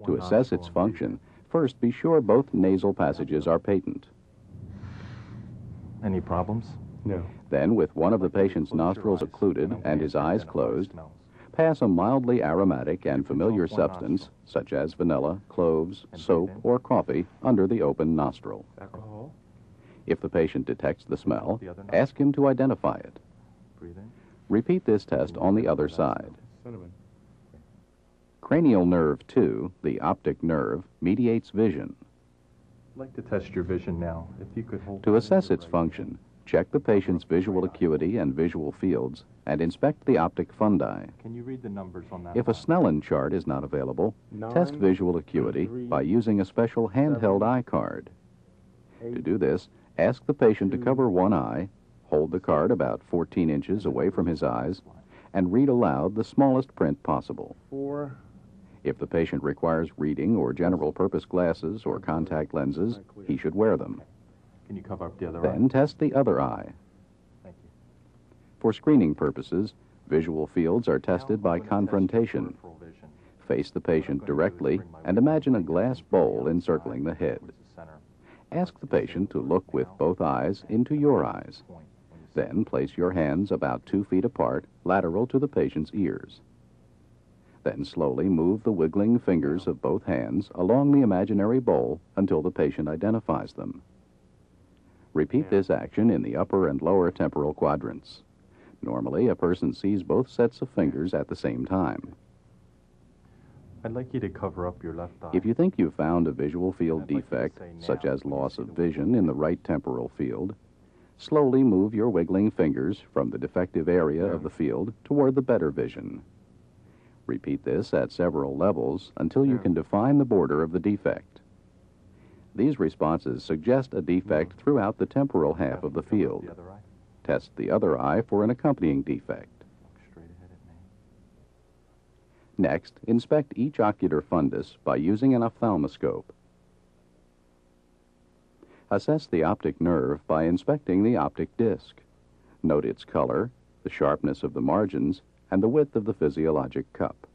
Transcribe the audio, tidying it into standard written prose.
To assess its function, first be sure both nasal passages are patent. Any problems? No. Then, with one of the patient's nostrils occluded and his eyes closed, pass a mildly aromatic and familiar substance, such as vanilla, cloves, soap, or coffee, under the open nostril. Alcohol. If the patient detects the smell, ask him to identify it. Breathe in. Repeat this test on the other side. Cinnamon. Cranial nerve 2, the optic nerve, mediates vision. I'd like to test your vision now. If you could hold. To assess its function, check the patient's visual acuity and visual fields and inspect the optic fundi. Can you read the numbers on that? If a Snellen chart is not available, test visual acuity by using a special handheld eye card. To do this, ask the patient to cover one eye, hold the card about 14 inches away from his eyes, and read aloud the smallest print possible. 4. If the patient requires reading or general-purpose glasses or contact lenses, he should wear them. Can you cover up the other Then eye? test the other eye. Thank you. For screening purposes, visual fields are tested by Now I'm going to test your confrontation. peripheral vision. Face the patient What I'm going to do is directly bring my and right imagine a hand glass to the bowl outside, encircling the head. towards the center. Ask the patient to look with both eyes into your eyes. Point when you see Then place your hands about 2 feet apart, lateral to the patient's ears. Then slowly move the wiggling fingers of both hands along the imaginary bowl until the patient identifies them. Repeat this action in the upper and lower temporal quadrants. Normally, a person sees both sets of fingers at the same time. I'd like you to cover up your left eye. If you think you've found a visual field I'd like you to defect, say now, such as when you loss see of the vision in the right temporal field, slowly move your wiggling fingers from the defective area of the field toward the better vision. Repeat this at several levels until you can define the border of the defect. These responses suggest a defect throughout the temporal half of the Cover up field. The other eye. Test the other eye for an accompanying defect. Look straight ahead at me. Next, inspect each ocular fundus by using an ophthalmoscope. Assess the optic nerve by inspecting the optic disc. Note its color, the sharpness of the margins, and the width of the physiologic cup.